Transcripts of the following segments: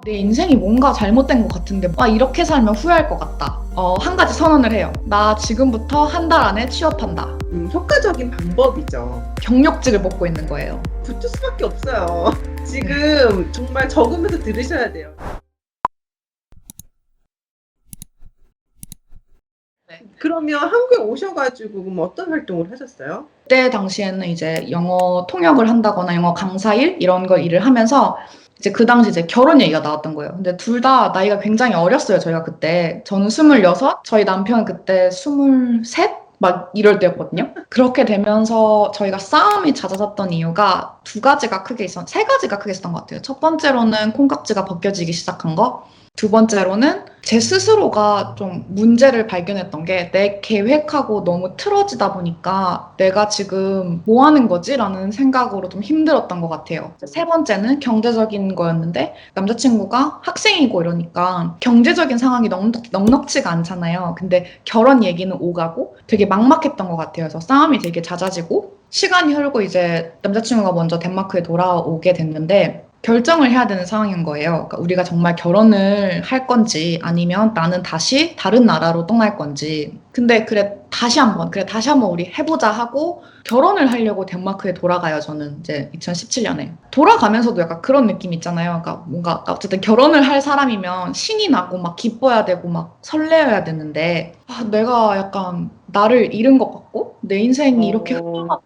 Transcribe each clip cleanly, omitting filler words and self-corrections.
내 인생이 뭔가 잘못된 것 같은데 이렇게 살면 후회할 것 같다. 한 가지 선언을 해요. 나 지금부터 한 달 안에 취업한다. 효과적인 방법이죠. 경력직을 먹고 있는 거예요. 붙을 수밖에 없어요. 지금 정말 적으면서 들으셔야 돼요. 네. 그러면 한국에 오셔가지고 그럼 어떤 활동을 하셨어요? 그때 당시에는 이제 영어 통역을 한다거나 영어 강사일 이런 거 일을 하면서 이제 그 당시 이제 결혼 얘기가 나왔던 거예요. 근데 둘 다 나이가 굉장히 어렸어요. 저희가 그때. 저는 26, 저희 남편은 그때 23? 막 이럴 때였거든요. 그렇게 되면서 저희가 싸움이 잦아졌던 이유가 세 가지가 크게 있었던 것 같아요. 첫 번째로는 콩깍지가 벗겨지기 시작한 거. 두 번째로는 제 스스로가 좀 문제를 발견했던 게 내 계획하고 너무 틀어지다 보니까 내가 지금 뭐 하는 거지? 라는 생각으로 좀 힘들었던 것 같아요. 세 번째는 경제적인 거였는데 남자친구가 학생이고 이러니까 경제적인 상황이 넉넉치가 않잖아요. 근데 결혼 얘기는 오가고 되게 막막했던 것 같아요. 그래서 싸움이 되게 잦아지고 시간이 흐르고 이제 남자친구가 먼저 덴마크에 돌아오게 됐는데 결정을 해야 되는 상황인 거예요. 그러니까 우리가 정말 결혼을 할 건지 아니면 나는 다시 다른 나라로 떠날 건지. 근데 다시 한번 우리 해보자 하고 결혼을 하려고 덴마크에 돌아가요. 저는 이제 2017년에. 돌아가면서도 약간 그런 느낌 있잖아요. 그러니까 뭔가 어쨌든 결혼을 할 사람이면 신이 나고 막 기뻐야 되고 막 설레어야 되는데 내가 약간 나를 잃은 것 같고 내 인생이 이렇게 흘러가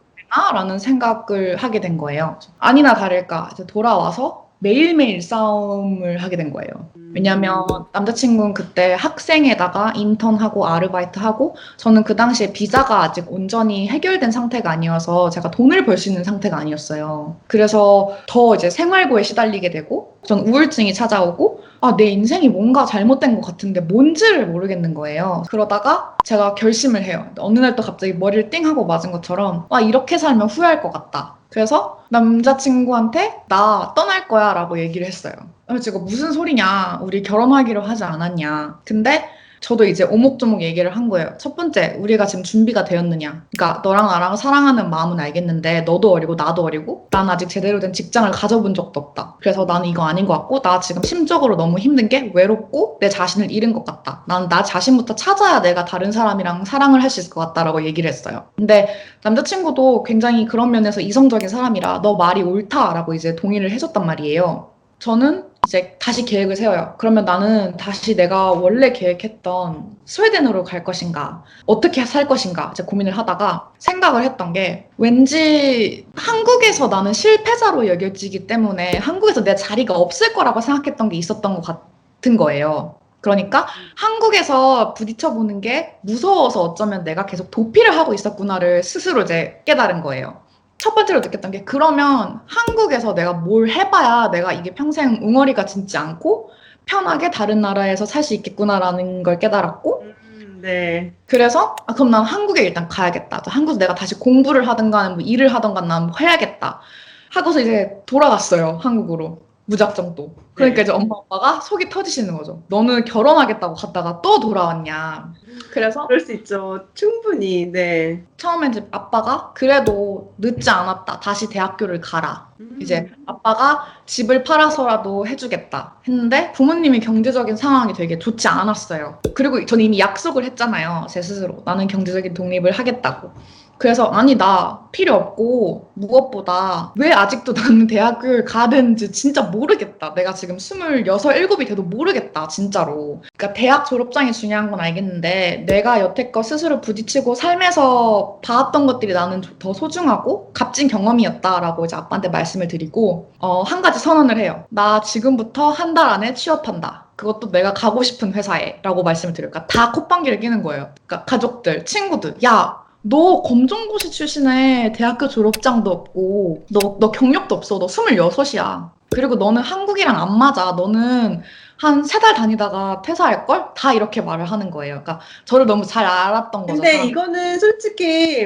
라는 생각을 하게 된 거예요. 아니나 다를까 이제 돌아와서 매일매일 싸움을 하게 된 거예요. 왜냐면 남자친구는 그때 학생에다가 인턴하고 아르바이트하고 저는 그 당시에 비자가 아직 온전히 해결된 상태가 아니어서 제가 돈을 벌 수 있는 상태가 아니었어요. 그래서 더 이제 생활고에 시달리게 되고 전 우울증이 찾아오고 내 인생이 뭔가 잘못된 것 같은데 뭔지를 모르겠는 거예요. 그러다가 제가 결심을 해요. 어느 날 또 갑자기 머리를 띵 하고 맞은 것처럼 이렇게 살면 후회할 것 같다. 그래서 남자친구한테 나 떠날 거야 라고 얘기를 했어요. 그래서 제가 무슨 소리냐. 우리 결혼하기로 하지 않았냐. 근데 저도 이제 오목조목 얘기를 한 거예요. 첫 번째, 우리가 지금 준비가 되었느냐. 그러니까 너랑 나랑 사랑하는 마음은 알겠는데 너도 어리고 나도 어리고 난 아직 제대로 된 직장을 가져본 적도 없다. 그래서 나는 이거 아닌 것 같고 나 지금 심적으로 너무 힘든 게 외롭고 내 자신을 잃은 것 같다. 난 나 자신부터 찾아야 내가 다른 사람이랑 사랑을 할 수 있을 것 같다라고 얘기를 했어요. 근데 남자친구도 굉장히 그런 면에서 이성적인 사람이라 너 말이 옳다라고 이제 동의를 해줬단 말이에요. 저는 이제 다시 계획을 세워요. 그러면 나는 다시 내가 원래 계획했던 스웨덴으로 갈 것인가, 어떻게 살 것인가, 이제 고민을 하다가 생각을 했던 게 왠지 한국에서 나는 실패자로 여겨지기 때문에 한국에서 내 자리가 없을 거라고 생각했던 게 있었던 것 같은 거예요. 그러니까 한국에서 부딪혀보는 게 무서워서 어쩌면 내가 계속 도피를 하고 있었구나를 스스로 이제 깨달은 거예요. 첫 번째로 느꼈던 게 그러면 한국에서 내가 뭘 해봐야 내가 이게 평생 웅어리가 진지 않고 편하게 다른 나라에서 살 수 있겠구나라는 걸 깨달았고 네. 그래서 그럼 난 한국에 일단 가야겠다. 한국에서 내가 다시 공부를 하든가 뭐 일을 하든가 난 뭐 해야겠다. 하고서 이제 돌아갔어요. 한국으로. 무작정 또. 그러니까 네. 이제 엄마 아빠가 속이 터지시는 거죠. 너는 결혼하겠다고 갔다가 또 돌아왔냐. 그래서 그럴 수 있죠. 충분히. 네. 처음엔 이제 아빠가 그래도 늦지 않았다. 다시 대학교를 가라. 이제 아빠가 집을 팔아서라도 해주겠다 했는데 부모님이 경제적인 상황이 되게 좋지 않았어요. 그리고 저는 이미 약속을 했잖아요. 제 스스로. 나는 경제적인 독립을 하겠다고. 그래서 아니 나 필요 없고 무엇보다 왜 아직도 나는 대학교를 가야 되는지 진짜 모르겠다. 내가 지금 26, 7이 돼도 모르겠다. 진짜로. 그러니까 대학 졸업장이 중요한 건 알겠는데 내가 여태껏 스스로 부딪히고 삶에서 봐왔던 것들이 나는 더 소중하고 값진 경험이었다라고 이제 아빠한테 말씀을 드리고 한 가지 선언을 해요. 나 지금부터 한 달 안에 취업한다. 그것도 내가 가고 싶은 회사에 라고 말씀을 드려요. 그러니까 다 콧방귀를 끼는 거예요. 그러니까 가족들, 친구들 야 너 검정고시 출신에 대학교 졸업장도 없고 너 경력도 없어. 너 26이야. 그리고 너는 한국이랑 안 맞아. 너는 한 3달 다니다가 퇴사할걸? 다 이렇게 말을 하는 거예요. 그러니까 저를 너무 잘 알았던 거죠. 근데 이거는 솔직히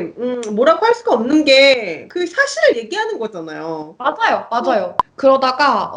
뭐라고 할 수가 없는 게 그 사실을 얘기하는 거잖아요. 맞아요. 그러다가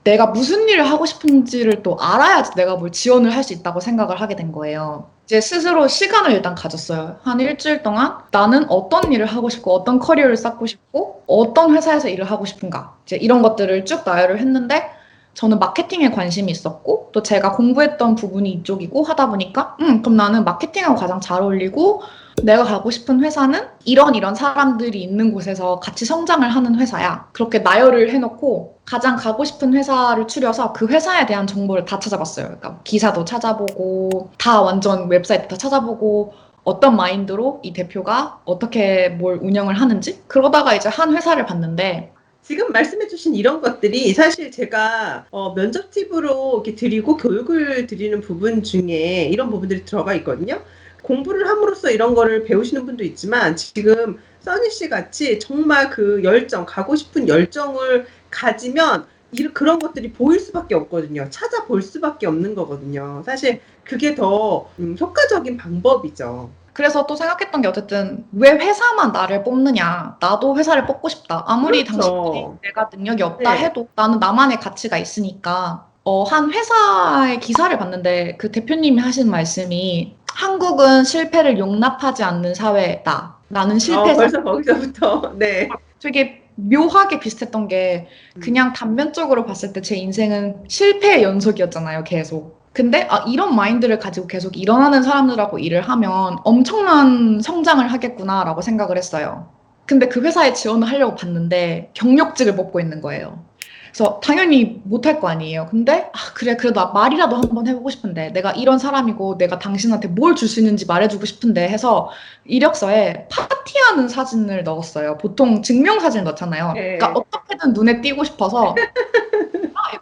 내가 무슨 일을 하고 싶은지를 또 알아야지 내가 뭘 지원을 할 수 있다고 생각을 하게 된 거예요. 이제 스스로 시간을 일단 가졌어요. 한 일주일 동안 나는 어떤 일을 하고 싶고 어떤 커리어를 쌓고 싶고 어떤 회사에서 일을 하고 싶은가 이제 이런 것들을 쭉 나열을 했는데 저는 마케팅에 관심이 있었고 또 제가 공부했던 부분이 이쪽이고 하다 보니까 그럼 나는 마케팅하고 가장 잘 어울리고 내가 가고 싶은 회사는 이런 사람들이 있는 곳에서 같이 성장을 하는 회사야. 그렇게 나열을 해놓고 가장 가고 싶은 회사를 추려서 그 회사에 대한 정보를 다 찾아봤어요. 그러니까 기사도 찾아보고 다 완전 웹사이트 다 찾아보고 어떤 마인드로 이 대표가 어떻게 뭘 운영을 하는지 그러다가 이제 한 회사를 봤는데 지금 말씀해주신 이런 것들이 사실 제가 면접 팁으로 이렇게 드리고 교육을 드리는 부분 중에 이런 부분들이 들어가 있거든요. 공부를 함으로써 이런 거를 배우시는 분도 있지만 지금 써니 씨 같이 정말 그 열정, 가고 싶은 열정을 가지면 그런 것들이 보일 수밖에 없거든요. 찾아볼 수밖에 없는 거거든요. 사실 그게 더 효과적인 방법이죠. 그래서 또 생각했던 게 어쨌든 왜 회사만 나를 뽑느냐. 나도 회사를 뽑고 싶다. 아무리 당신이 그렇죠. 내가 능력이 없다 네. 해도 나는 나만의 가치가 있으니까 한 회사의 기사를 봤는데 그 대표님이 하신 말씀이 한국은 실패를 용납하지 않는 사회다. 나는 실패자. 벌써 거기서부터 네. 되게 묘하게 비슷했던 게 그냥 단면적으로 봤을 때 제 인생은 실패의 연속이었잖아요, 계속. 근데 이런 마인드를 가지고 계속 일어나는 사람들하고 일을 하면 엄청난 성장을 하겠구나라고 생각을 했어요. 근데 그 회사에 지원을 하려고 봤는데 경력직을 뽑고 있는 거예요. 그래서 당연히 못할 거 아니에요. 근데 그래 그래도 말이라도 한번 해보고 싶은데 내가 이런 사람이고 내가 당신한테 뭘 줄 수 있는지 말해주고 싶은데 해서 이력서에 파티하는 사진을 넣었어요. 보통 증명사진 넣잖아요. 그러니까 네. 어떻게든 눈에 띄고 싶어서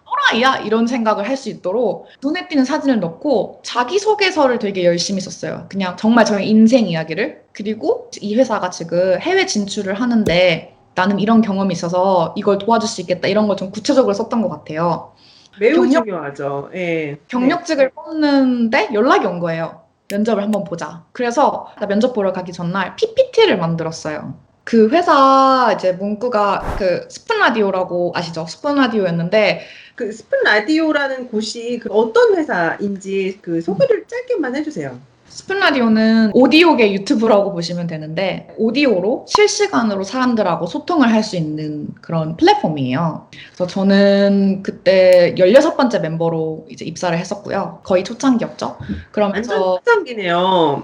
또라이야 이런 생각을 할 수 있도록 눈에 띄는 사진을 넣고 자기소개서를 되게 열심히 썼어요. 그냥 정말 저의 인생 이야기를. 그리고 이 회사가 지금 해외 진출을 하는데 나는 이런 경험이 있어서 이걸 도와줄 수 있겠다 이런 걸 좀 구체적으로 썼던 것 같아요. 매우 경력, 중요하죠. 예. 네. 경력직을 뽑는데 연락이 온 거예요. 면접을 한번 보자. 그래서 나 면접 보러 가기 전날 PPT를 만들었어요. 그 회사 이제 문구가 그 스푼 라디오라고 아시죠? 스푼 라디오였는데 그 스푼 라디오라는 곳이 그 어떤 회사인지 그 소개를 짧게만 해주세요. 스푼 라디오는 오디오계 유튜브라고 보시면 되는데 오디오로 실시간으로 사람들하고 소통을 할 수 있는 그런 플랫폼이에요. 그래서 저는 그때 16번째 멤버로 이제 입사를 했었고요. 거의 초창기였죠. 완전 그러면서 특장기네요.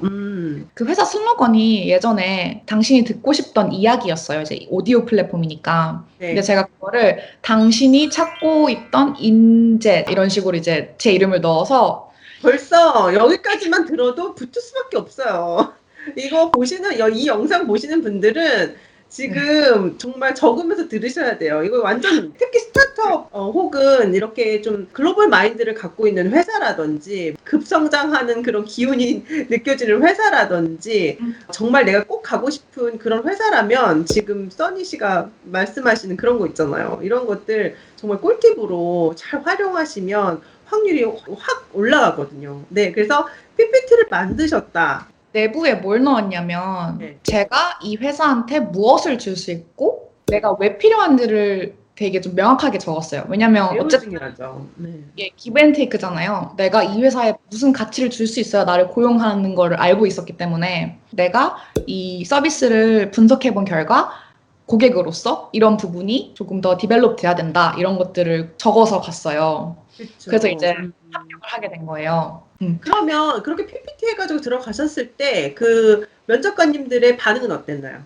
그 회사 슬로건이 예전에 당신이 듣고 싶던 이야기였어요. 이제 오디오 플랫폼이니까. 근데 네. 제가 그거를 당신이 찾고 있던 인재 이런 식으로 이제 제 이름을 넣어서 벌써 여기까지만 들어도 붙을 수밖에 없어요. 이거 보시는, 이 영상 보시는 분들은 지금 정말 적으면서 들으셔야 돼요. 이거 완전 특히 스타트업 혹은 이렇게 좀 글로벌 마인드를 갖고 있는 회사라든지 급성장하는 그런 기운이 느껴지는 회사라든지 정말 내가 꼭 가고 싶은 그런 회사라면 지금 써니 씨가 말씀하시는 그런 거 있잖아요. 이런 것들 정말 꿀팁으로 잘 활용하시면 확률이 확 올라가거든요. 네, 그래서 PPT를 만드셨다. 내부에 뭘 넣었냐면 네. 제가 이 회사한테 무엇을 줄 수 있고 내가 왜 필요한지를 되게 좀 명확하게 적었어요. 왜냐면 매우 어쨌든 중요하죠. 네. 이게 기브앤테이크잖아요. 내가 이 회사에 무슨 가치를 줄 수 있어야 나를 고용하는 거를 알고 있었기 때문에 내가 이 서비스를 분석해 본 결과 고객으로서 이런 부분이 조금 더 디벨롭 돼야 된다. 이런 것들을 적어서 갔어요. 그렇죠. 그래서 이제 합격을 하게 된 거예요. 그러면 그렇게 PPT 해가지고 들어가셨을 때 그 면접관님들의 반응은 어땠나요?